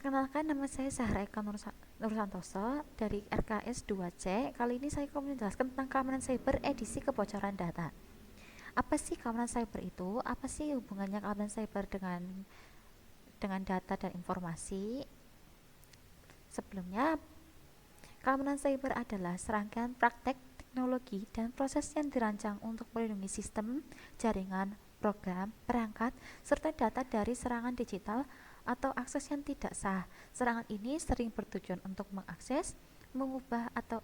Perkenalkan, nama saya Zahra Eka Nursantoso dari RKS 2C. Kali ini saya akan menjelaskan tentang keamanan cyber edisi kebocoran data. Apa sih keamanan cyber itu? Apa sih hubungannya keamanan cyber dengan data dan informasi? Sebelumnya, keamanan cyber adalah serangkaian praktek teknologi dan proses yang dirancang untuk melindungi sistem, jaringan, program, perangkat, serta data dari serangan digital atau akses yang tidak sah. Serangan ini sering bertujuan untuk mengakses, mengubah atau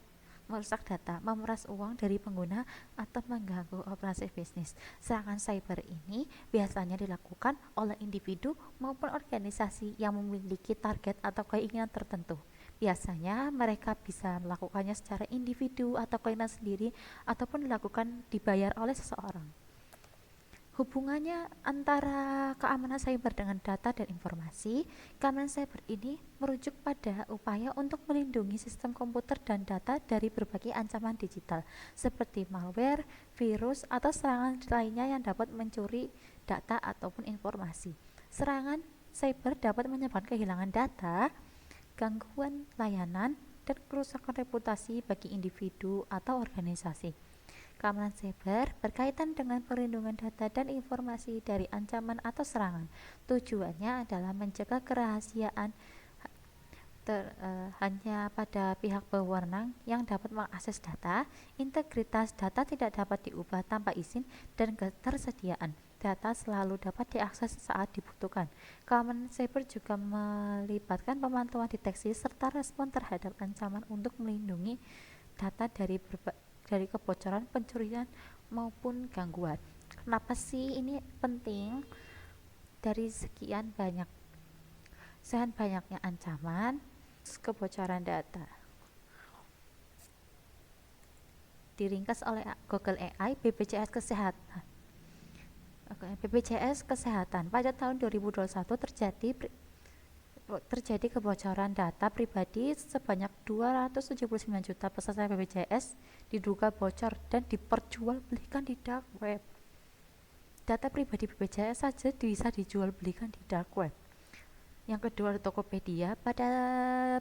merusak data, memeras uang dari pengguna, atau mengganggu operasi bisnis. Serangan cyber ini biasanya dilakukan oleh individu maupun organisasi yang memiliki target atau keinginan tertentu. Biasanya mereka bisa melakukannya secara individu atau keinginan sendiri, ataupun dilakukan dibayar oleh seseorang. Hubungannya antara keamanan cyber dengan data dan informasi. Keamanan cyber ini merujuk pada upaya untuk melindungi sistem komputer dan data dari berbagai ancaman digital seperti malware, virus, atau serangan lainnya yang dapat mencuri data ataupun informasi. Serangan cyber dapat menyebabkan kehilangan data, gangguan layanan, dan kerusakan reputasi bagi individu atau organisasi. Keamanan cyber berkaitan dengan perlindungan data dan informasi dari ancaman atau serangan. Tujuannya adalah mencegah kerahasiaan hanya pada pihak berwenang yang dapat mengakses data, integritas data tidak dapat diubah tanpa izin, dan ketersediaan data selalu dapat diakses saat dibutuhkan. Keamanan cyber juga melibatkan pemantauan deteksi serta respon terhadap ancaman untuk melindungi data dari kebocoran, pencurian, maupun gangguan. Kenapa sih ini penting? Dari sekian banyaknya ancaman kebocoran data. Diringkas oleh Google AI, BPJS Kesehatan. BPJS Kesehatan pada tahun 2021 terjadi kebocoran data pribadi sebanyak 279 juta peserta BPJS diduga bocor dan diperjualbelikan di dark web. Data pribadi BPJS saja bisa dijual belikan di dark web. Yang kedua, Tokopedia. Pada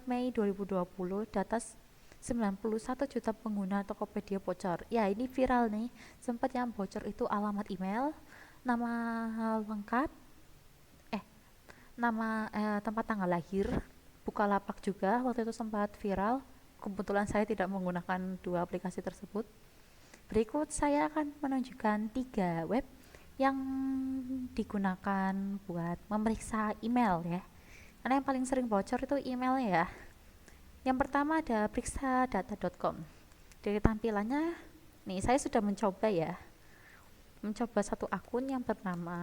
Mei 2020, data 91 juta pengguna Tokopedia bocor. Ya, ini viral nih. Sempat yang bocor itu alamat email, nama lengkap, tempat tanggal lahir, Bukalapak juga waktu itu sempat viral. Kebetulan saya tidak menggunakan dua aplikasi tersebut. Berikut saya akan menunjukkan 3 web yang digunakan buat memeriksa email ya. Karena yang paling sering bocor itu email ya. Yang pertama ada periksadata.com. Dari tampilannya, nih saya sudah mencoba satu akun yang bernama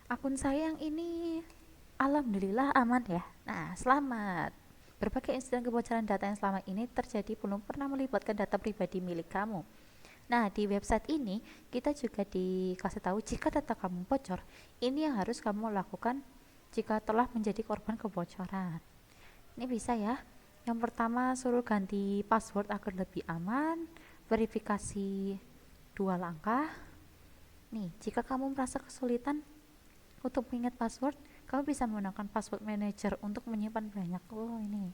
akun saya yang ini alhamdulillah aman ya. Nah, selamat. Berbagai insiden kebocoran data yang selama ini terjadi belum pernah melibatkan data pribadi milik kamu. Nah, di website ini kita juga dikasih tahu jika data kamu bocor, ini yang harus kamu lakukan jika telah menjadi korban kebocoran. Ini bisa ya. Yang pertama, suruh ganti password agar lebih aman, verifikasi 2 langkah. Nih, jika kamu merasa kesulitan untuk mengingat password, kamu bisa menggunakan password manager untuk menyimpan banyak. Ini.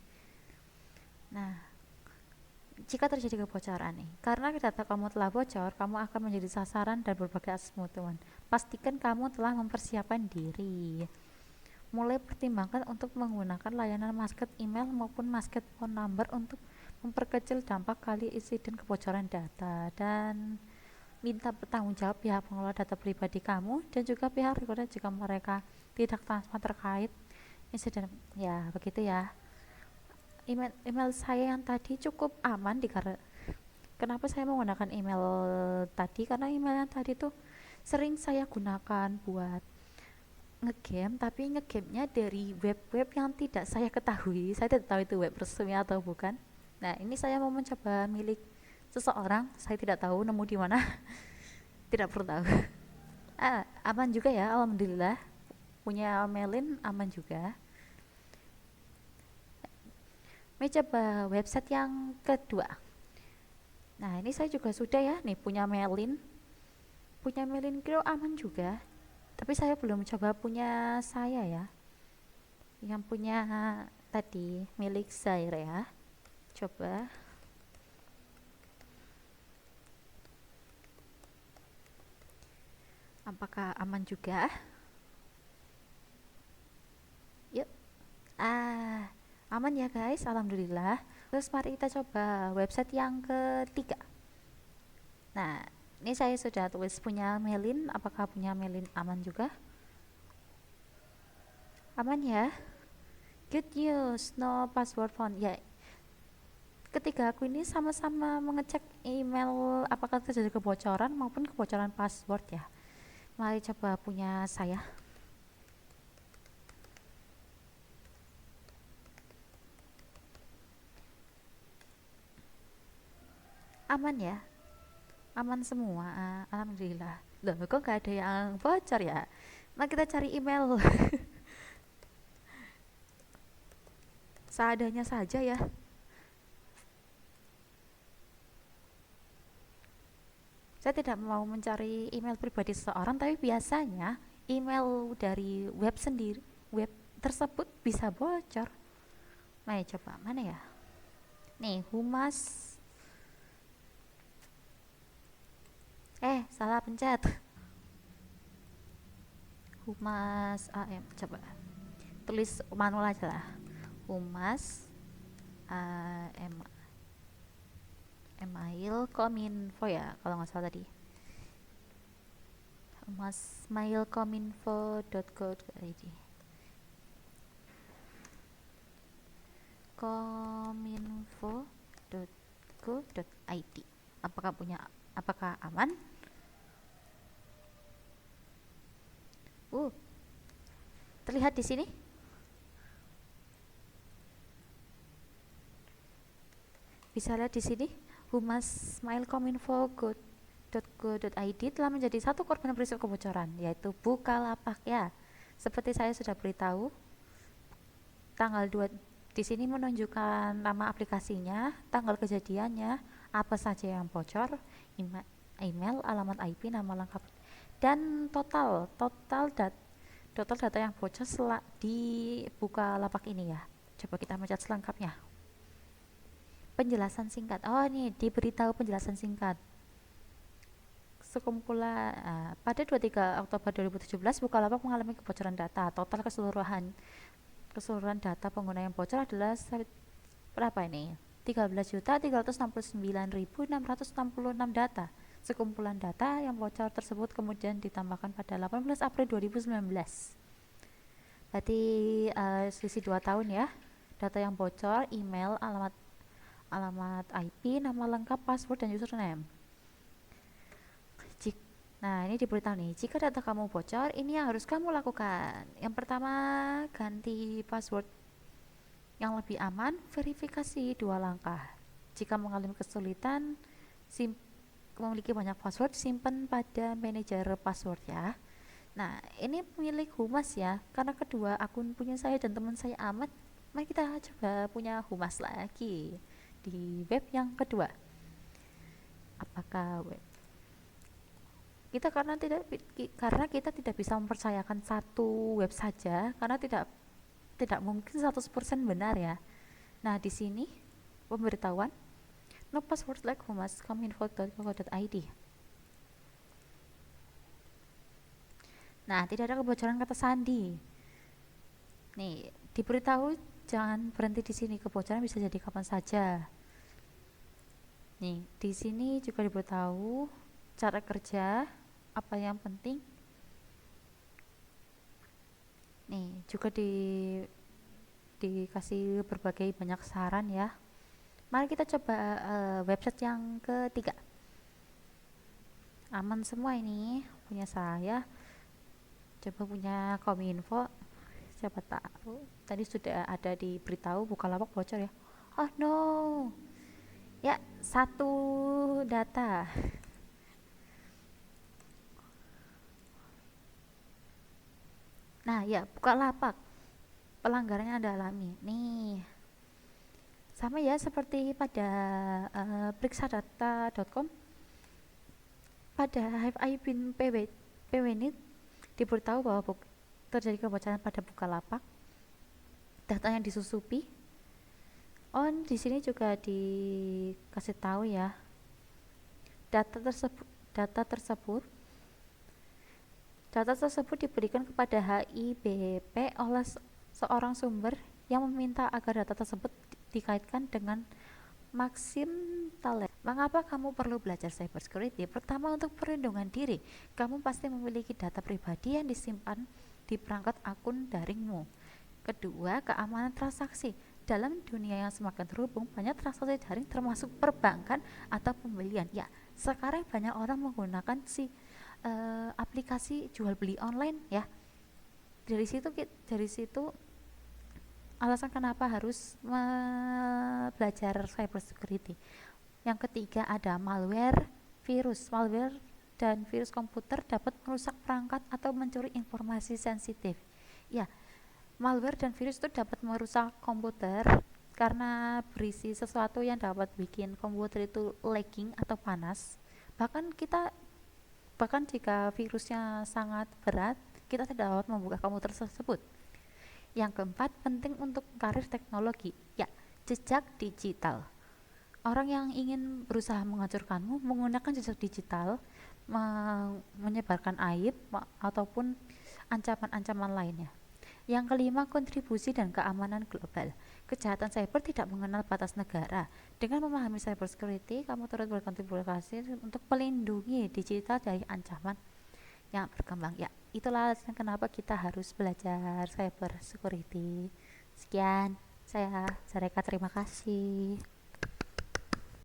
Nah, jika terjadi kebocoran nih, karena data kamu telah bocor, kamu akan menjadi sasaran dan berbagai akses pembunuhan. Pastikan kamu telah mempersiapkan diri. Mulai pertimbangkan untuk menggunakan layanan masket email maupun masket phone number untuk memperkecil dampak kali insiden kebocoran data, dan minta bertanggung jawab pihak pengelola data pribadi kamu dan juga pihak recorder jika mereka tidak transparan terkait insiden. Ya, begitu ya. Email saya yang tadi cukup aman kenapa saya menggunakan email tadi? Karena email yang tadi tuh sering saya gunakan buat ngegame, tapi ngegamenya dari web-web yang tidak saya ketahui. Saya tidak tahu itu web resmi atau bukan. Nah, ini saya mau mencoba milik seseorang, saya tidak tahu nemu di mana. Tidak perlu tahu. Aman juga ya, alhamdulillah. Punya mailin aman juga. Mari coba website yang kedua. Nah, ini saya juga sudah ya, nih punya Melin Kiro aman juga, tapi saya belum coba punya saya ya, yang punya tadi milik Zair ya. Coba apakah aman juga. Yuk. Aman ya guys, alhamdulillah. Terus mari kita coba website yang ketiga. Nah, ini saya sudah tulis punya Melin, apakah punya Melin aman juga? Aman ya. Good news, no password found. Ya, ketiga aku ini sama-sama mengecek email apakah terjadi kebocoran maupun kebocoran password ya. Mari coba punya saya. Aman ya, aman semua. Alhamdulillah. Loh, kok nggak ada yang bocor ya? Nah, kita cari email. Seadanya saja ya. Saya tidak mau mencari email pribadi seseorang, tapi biasanya email dari web tersebut bisa bocor. Nah, coba mana ya? Nih, humas. Salah pencet. Humas AM, coba tulis manual aja lah. Humas AM email kominfo ya, kalau nggak salah tadi. Humasmailkominfo.co.id kominfo.co.id. Apakah aman? Terlihat di sini. Bisa lihat di sini, humasmailkominfo.co.id telah menjadi satu korban berisiko kebocoran, yaitu Bukalapak ya. Seperti saya sudah beritahu, tanggal 2 di sini menunjukkan nama aplikasinya, tanggal kejadiannya, apa saja yang bocor, email, alamat IP, nama lengkap, dan total data yang bocor di Bukalapak ini ya. Coba kita mencet selengkapnya. Penjelasan singkat. Oh, ini diberitahu penjelasan singkat. Sekumpulan pada 23 Oktober 2017 Bukalapak mengalami kebocoran data. Total keseluruhan data pengguna yang bocor adalah berapa ini? 13.369.666 data. Sekumpulan data yang bocor tersebut kemudian ditambahkan pada 18 April 2019. Berarti selisih 2 tahun ya. Data yang bocor, email, alamat IP, nama lengkap, password, dan username. Nah, ini diberitahu nih, jika data kamu bocor, ini yang harus kamu lakukan. Yang pertama, ganti password. Yang lebih aman, verifikasi 2 langkah. Jika mengalami kesulitan memiliki banyak password, simpan pada manajer password ya. Nah, ini milik Humas ya, karena kedua akun punya saya dan teman saya aman. Mari kita coba punya Humas lagi di web yang kedua. Apakah web kita, karena kita tidak bisa mempercayakan satu web saja, karena tidak mungkin 100% benar ya. Nah, di sini pemberitahuan no password like humas.kominfo.co.id. Nah, tidak ada kebocoran kata sandi. Nih, diberitahu jangan berhenti di sini, kebocoran bisa jadi kapan saja. Nih, di sini juga diberitahu cara kerja, apa yang penting. Nih, juga dikasih berbagai banyak saran ya. Mari kita coba website yang ketiga. Aman semua ini punya saya. Coba punya Kominfo. Siapa tahu tadi sudah ada diberitahu Bukalapak bocor ya. Oh no. Ya, satu data. Nah, ya Bukalapak. Pelanggarannya Anda alami. Nih. Sama ya seperti pada periksadata.com, pada HIV PW ini diberitahu bahwa terjadi kebocoran pada Bukalapak, data yang disusupi. Oh, di sini juga dikasih tahu ya, data tersebut data tersebut diberikan kepada HIBP oleh seorang sumber yang meminta agar data tersebut dikaitkan dengan Maxim Taleb. Mengapa kamu perlu belajar cybersecurity? Pertama, untuk perlindungan diri. Kamu pasti memiliki data pribadi yang disimpan di perangkat akun daringmu. Kedua, keamanan transaksi. Dalam dunia yang semakin terhubung, banyak transaksi daring termasuk perbankan atau pembelian. Ya, sekarang banyak orang menggunakan aplikasi jual beli online ya. Dari situ alasan kenapa harus belajar cybersecurity. Yang ketiga ada malware, virus. Malware dan virus komputer dapat merusak perangkat atau mencuri informasi sensitif. Ya, malware dan virus itu dapat merusak komputer karena berisi sesuatu yang dapat bikin komputer itu lagging atau panas. Bahkan jika virusnya sangat berat, kita tidak dapat membuka komputer tersebut. Yang keempat, penting untuk karir teknologi. Ya, jejak digital. Orang yang ingin berusaha menghancurkanmu menggunakan jejak digital, menyebarkan aib ataupun ancaman-ancaman lainnya. Yang kelima, kontribusi dan keamanan global. Kejahatan cyber tidak mengenal batas negara. Dengan memahami cybersecurity, kamu turut berkontribusi untuk melindungi digital dari ancaman yang berkembang. Ya, itulah alasan kenapa kita harus belajar cybersecurity. Sekian, saya Sareka, terima kasih.